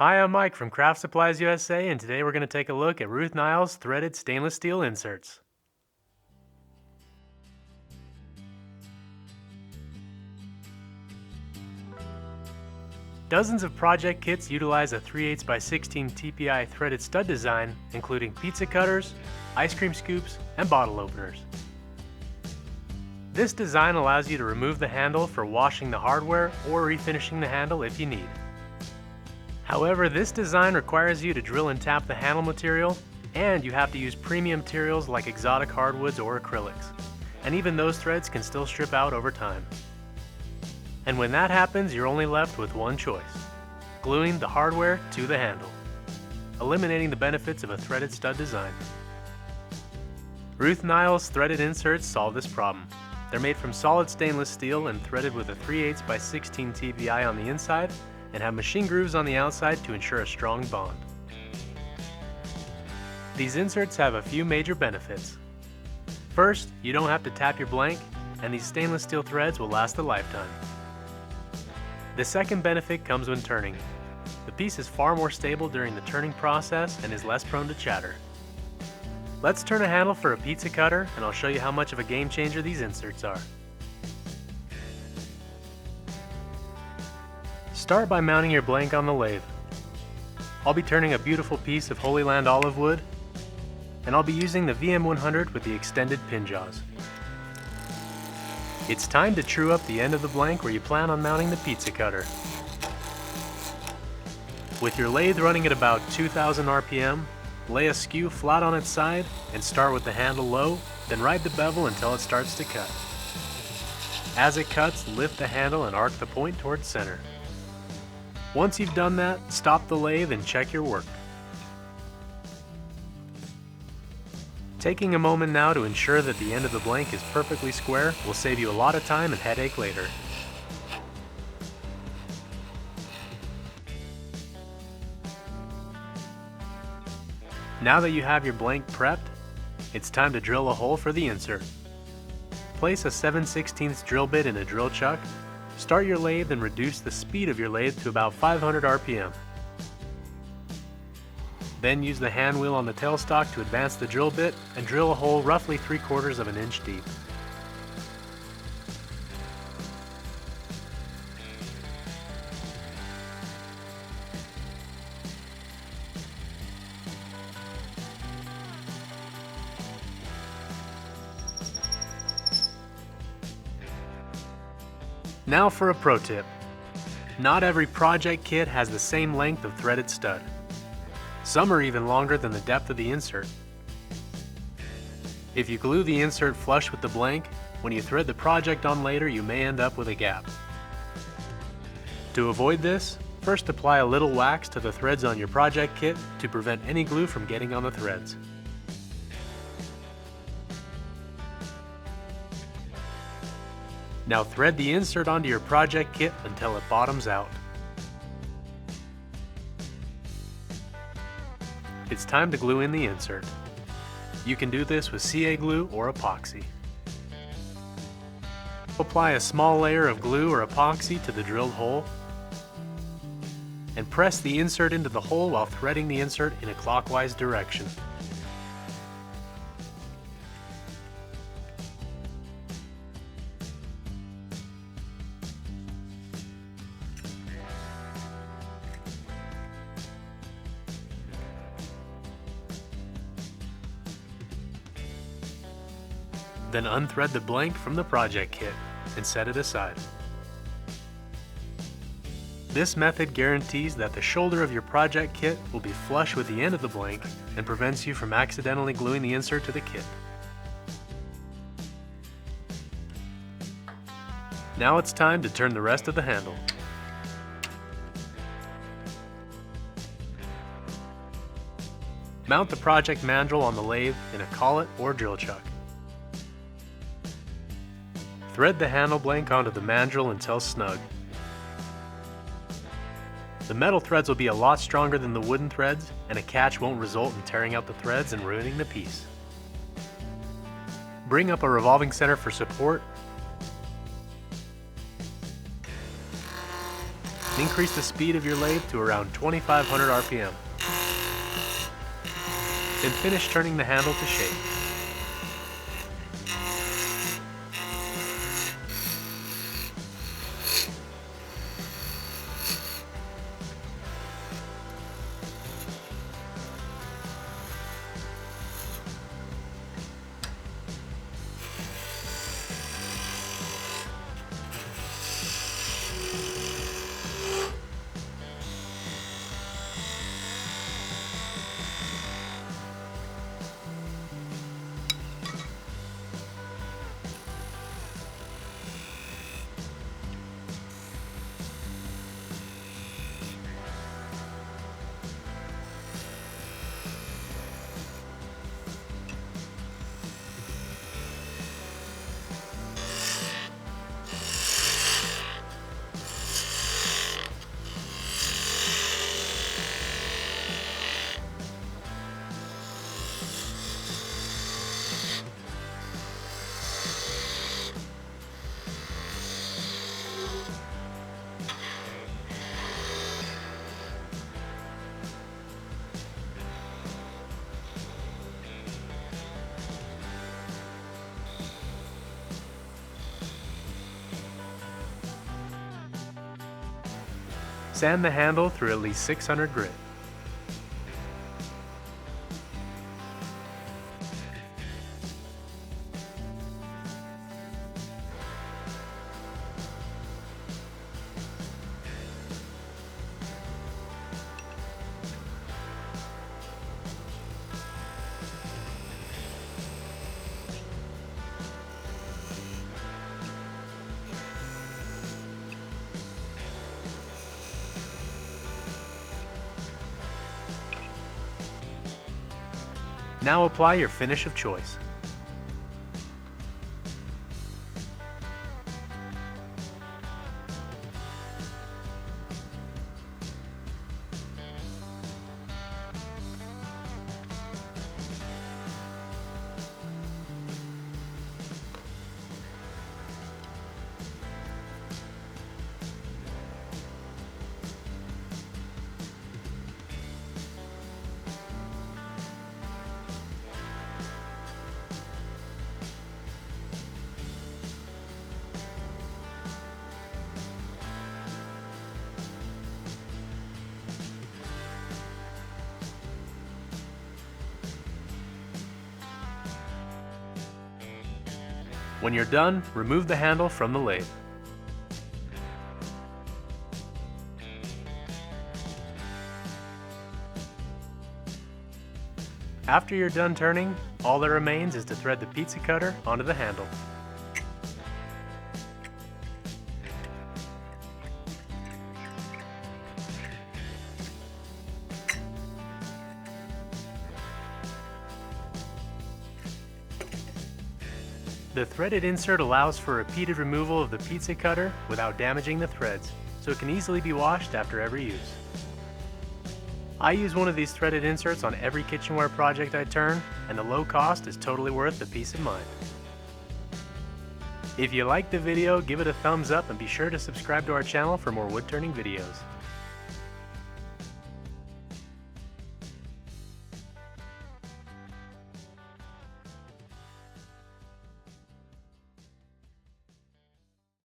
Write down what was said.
Hi, I'm Mike from Craft Supplies USA, and today we're going to take a look at Ruth Niles threaded stainless steel inserts. Dozens of project kits utilize a 3/8 by 16 TPI threaded stud design, including pizza cutters, ice cream scoops, and bottle openers. This design allows you to remove the handle for washing the hardware or refinishing the handle if you need. However, this design requires you to drill and tap the handle material, and you have to use premium materials like exotic hardwoods or acrylics. And even those threads can still strip out over time. And when that happens, you're only left with one choice: gluing the hardware to the handle, eliminating the benefits of a threaded stud design. Ruth Niles threaded inserts solve this problem. They're made from solid stainless steel and threaded with a 3/8 by 16 TPI on the inside, and have machine grooves on the outside to ensure a strong bond. These inserts have a few major benefits. First, you don't have to tap your blank, and these stainless steel threads will last a lifetime. The second benefit comes when turning. The piece is far more stable during the turning process and is less prone to chatter. Let's turn a handle for a pizza cutter, and I'll show you how much of a game changer these inserts are. Start by mounting your blank on the lathe. I'll be turning a beautiful piece of Holy Land olive wood, and I'll be using the VM100 with the extended pin jaws. It's time to true up the end of the blank where you plan on mounting the pizza cutter. With your lathe running at about 2000 RPM, lay a skew flat on its side and start with the handle low, then ride the bevel until it starts to cut. As it cuts, lift the handle and arc the point towards center. Once you've done that, stop the lathe and check your work. Taking a moment now to ensure that the end of the blank is perfectly square will save you a lot of time and headache later. Now that you have your blank prepped, it's time to drill a hole for the insert. Place a 7/16 drill bit in a drill chuck. Start your lathe and reduce the speed of your lathe to about 500 RPM. Then use the hand wheel on the tailstock to advance the drill bit and drill a hole roughly 3/4 of an inch deep. Now for a pro tip. Not every project kit has the same length of threaded stud. Some are even longer than the depth of the insert. If you glue the insert flush with the blank, when you thread the project on later, you may end up with a gap. To avoid this, first apply a little wax to the threads on your project kit to prevent any glue from getting on the threads. Now thread the insert onto your project kit until it bottoms out. It's time to glue in the insert. You can do this with CA glue or epoxy. Apply a small layer of glue or epoxy to the drilled hole and press the insert into the hole while threading the insert in a clockwise direction. Then unthread the blank from the project kit and set it aside. This method guarantees that the shoulder of your project kit will be flush with the end of the blank and prevents you from accidentally gluing the insert to the kit. Now it's time to turn the rest of the handle. Mount the project mandrel on the lathe in a collet or drill chuck. Thread the handle blank onto the mandrel until snug. The metal threads will be a lot stronger than the wooden threads, and a catch won't result in tearing out the threads and ruining the piece. Bring up a revolving center for support increase the speed of your lathe to around 2500 RPM. Then finish turning the handle to shape. Sand the handle through at least 600 grit. Now apply your finish of choice. When you're done, remove the handle from the lathe. After you're done turning, all that remains is to thread the pizza cutter onto the handle. The threaded insert allows for repeated removal of the pizza cutter without damaging the threads, so it can easily be washed after every use. I use one of these threaded inserts on every kitchenware project I turn, and the low cost is totally worth the peace of mind. If you liked the video, give it a thumbs up and be sure to subscribe to our channel for more wood turning videos.